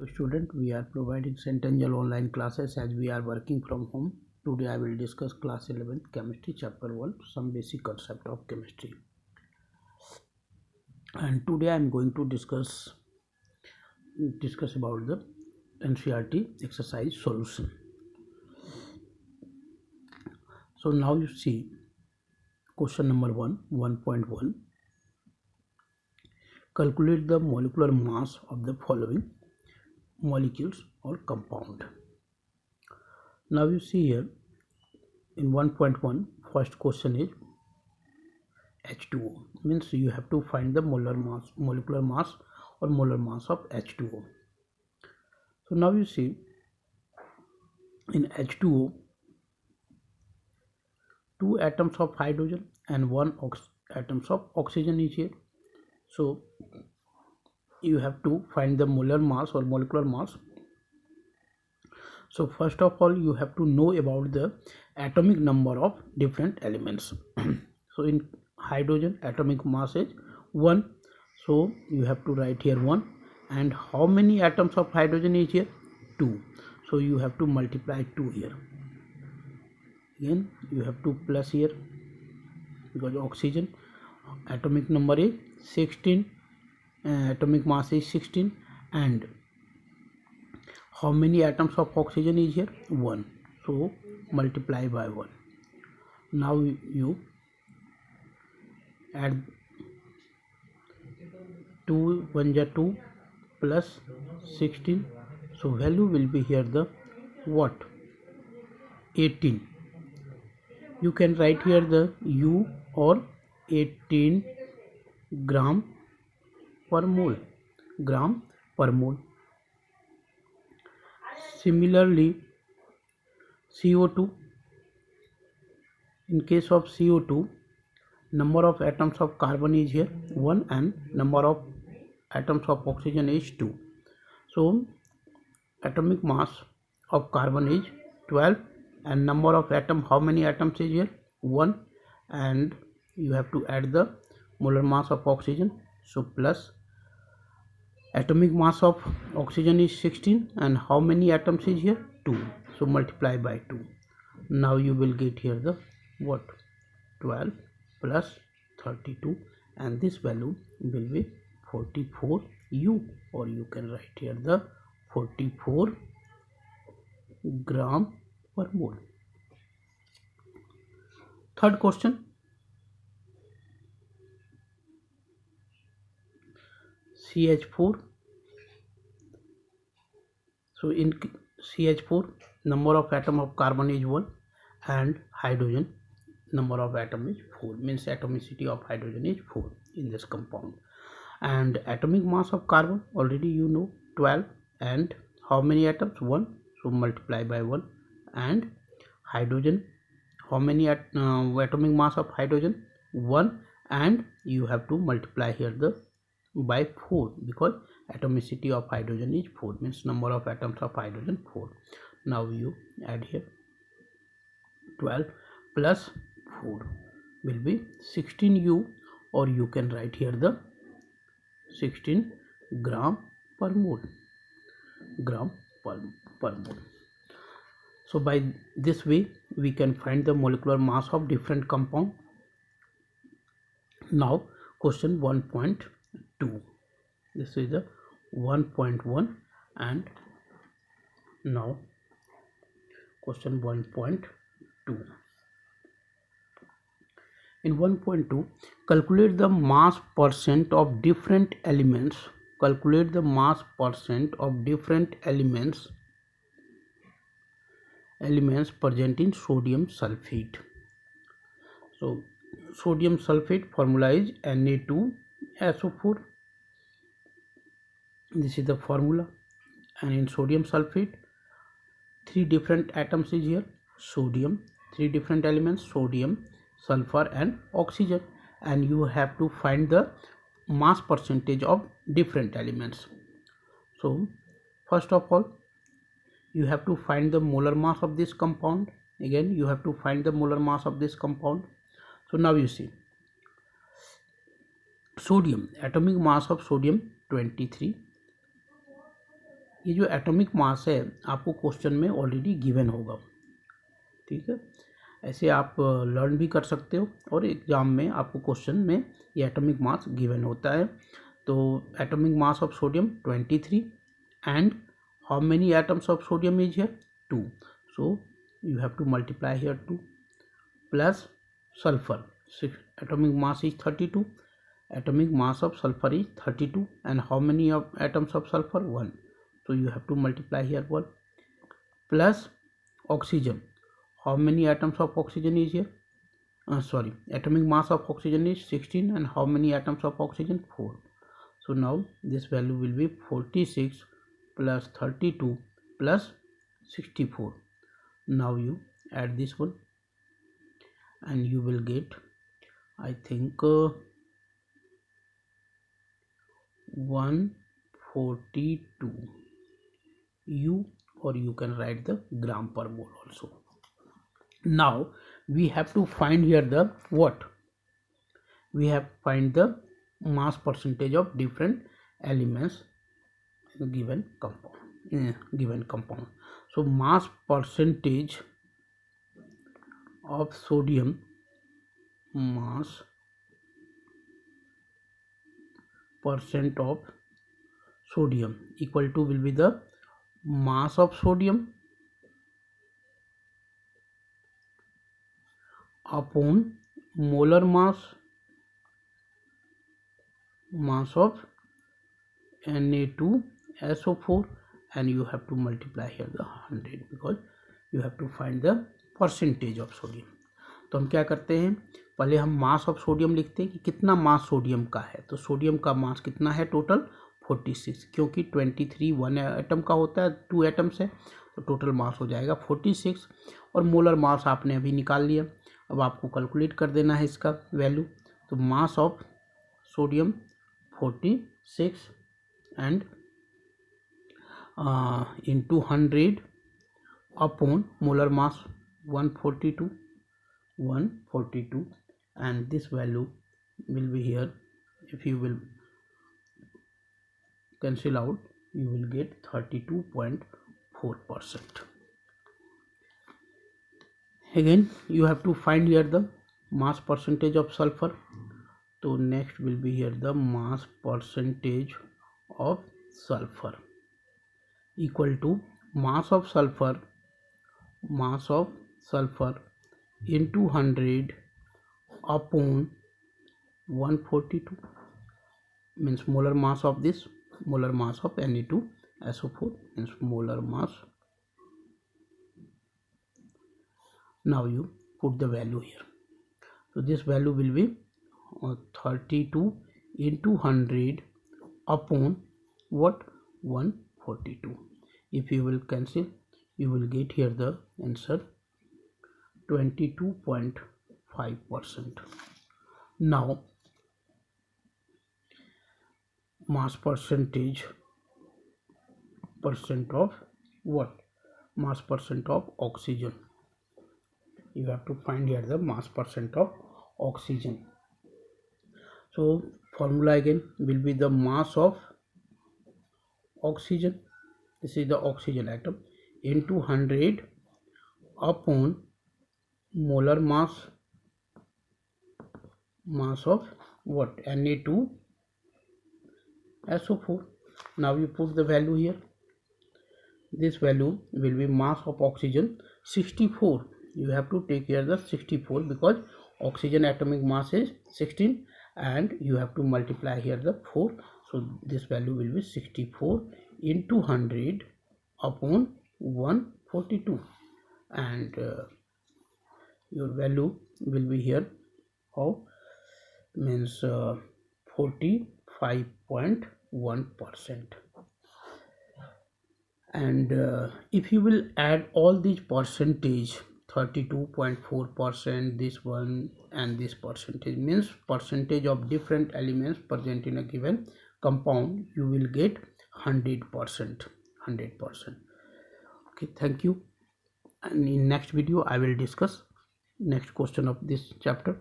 Student, we are providing Centennial online classes as we are working from home. Today I will discuss class 11th chemistry chapter 1, some basic concept of chemistry. And today I am going to discuss about the NCERT exercise solution. So now you see question number 1.1. Calculate the molecular mass of the following molecules or compound. Now you see here in 1.1, first question is H2O, means you have to find the molecular mass or molar mass of H2O. So now you see in H2O, 2 atoms of hydrogen and 1 atoms of oxygen is here. So you have to find the molar mass or molecular mass. So first of all, you have to know about the atomic number of different elements. So in hydrogen, atomic mass is 1. So you have to write here 1. And how many atoms of hydrogen is here? 2. So you have to multiply 2 here. Again, you have to plus here because oxygen atomic number is 16. Atomic mass is 16. And how many atoms of oxygen is here? 1. So multiply by 1. Now you add 2 1 is 2 plus 16. So value will be here the what? 18. You can write here the U or 18 gram per mole. Gram per mole. Similarly, CO2. In case of CO2, number of atoms of carbon is here 1 and number of atoms of oxygen is 2. So atomic mass of carbon is 12 and number of atom, how many atoms is here? 1, and you have to add the molar mass of oxygen. So plus atomic mass of oxygen is 16 and how many atoms is here? 2. So multiply by 2. Now you will get here the what? 12 plus 32 and this value will be 44 U, or you can write here the 44 gram per mole. Third question, CH4. So in CH4, number of atom of carbon is 1 and hydrogen number of atom is 4, means atomicity of hydrogen is 4 in this compound. And atomic mass of carbon already you know 12 and how many atoms? 1. So multiply by 1. And hydrogen, how many atomic mass of hydrogen? 1, and you have to multiply here the by 4 because atomicity of hydrogen is 4, means number of atoms of hydrogen 4. Now you add here 12 plus 4 will be 16 U, or you can write here the 16 gram per mole. Gram per mole. So by this way we can find the molecular mass of different compound. Now question 1.2. This is the 1.1 and now question 1.2. In 1.2, calculate the mass percent of different elements. Calculate the mass percent of different elements present in sodium sulfate. So sodium sulfate formula is Na2SO4. This is the formula. And in sodium sulfate, 3 different atoms is here. Sodium, 3 different elements, sodium, sulfur and oxygen, and you have to find the mass percentage of different elements. So first of all, you have to find the molar mass of this compound. Again, you have to find the molar mass of this compound. So now you see sodium, atomic mass of sodium 23, ये जो atomic mass है आपको question में already given होगा, ठीक है। ऐसे आप लर्न भी कर सकते हो और एग्जाम में आपको क्वेश्चन में ये एटॉमिक मास गिवन होता है। तो atomic mass of sodium 23 and how many atoms of sodium is here 2, so you have to multiply here 2 plus sulfur 6, atomic mass is 32, atomic mass of sulfur is 32 and how many of atoms of sulfur 1, so you have to multiply here 1 plus oxygen, how many atoms of oxygen is here, sorry, atomic mass of oxygen is 16 and how many atoms of oxygen 4, so now this value will be 46 plus 32 plus 64. Now you add this one and you will get, I think, 142 U, or you can write the gram per mole also. Now we have to find here the what? We have to find the mass percentage of different elements in a given compound. So mass percentage of sodium, mass percent of sodium equal to will be the mass of sodium upon molar mass of Na2SO4, and you have to multiply here the 100 because you have to find the percentage of sodium. तो हम क्या करते हैं, पहले हम mass of sodium लिखते हैं कि कितना मास सोडियम का है। तो सोडियम का मास कितना है टोटल 46, क्योंकि 23 1 एटम का होता है, 2 एटम्स है, तो टोटल मास हो जाएगा 46 और मोलर मास आपने अभी निकाल लिया। अब आपको कैलकुलेट कर देना है इसका वैल्यू। तो mass of sodium 46 and into 100 upon molar mass 142, and this value will be here. If you will cancel out, you will get 32.4%. Again you have to find here the mass percentage of sulfur. So next will be here the mass percentage of sulfur equal to mass of sulfur into 100 upon 142, means molar mass of this, molar mass of Na2SO4 means molar mass. Now you put the value here. So this value will be 32 into 100 upon what, 142. If you will cancel, you will get here the answer 22.5%. Now mass percent of what? Mass percent of oxygen. You have to find here the mass percent of oxygen. So formula again will be the mass of oxygen, this is the oxygen atom, into 100 upon molar mass of what, Na2SO4. Now you put the value here. This value will be mass of oxygen 64. You have to take here the 64 because oxygen atomic mass is 16 and you have to multiply here the 4. So this value will be 64 into 100 upon 142, and your value will be here how, means 45.1%. And if you will add all these percentage, 32.4%, this one and this percentage, means percentage of different elements present in a given compound, you will get 100%. Okay, thank you, and in next video I will discuss next question of this chapter.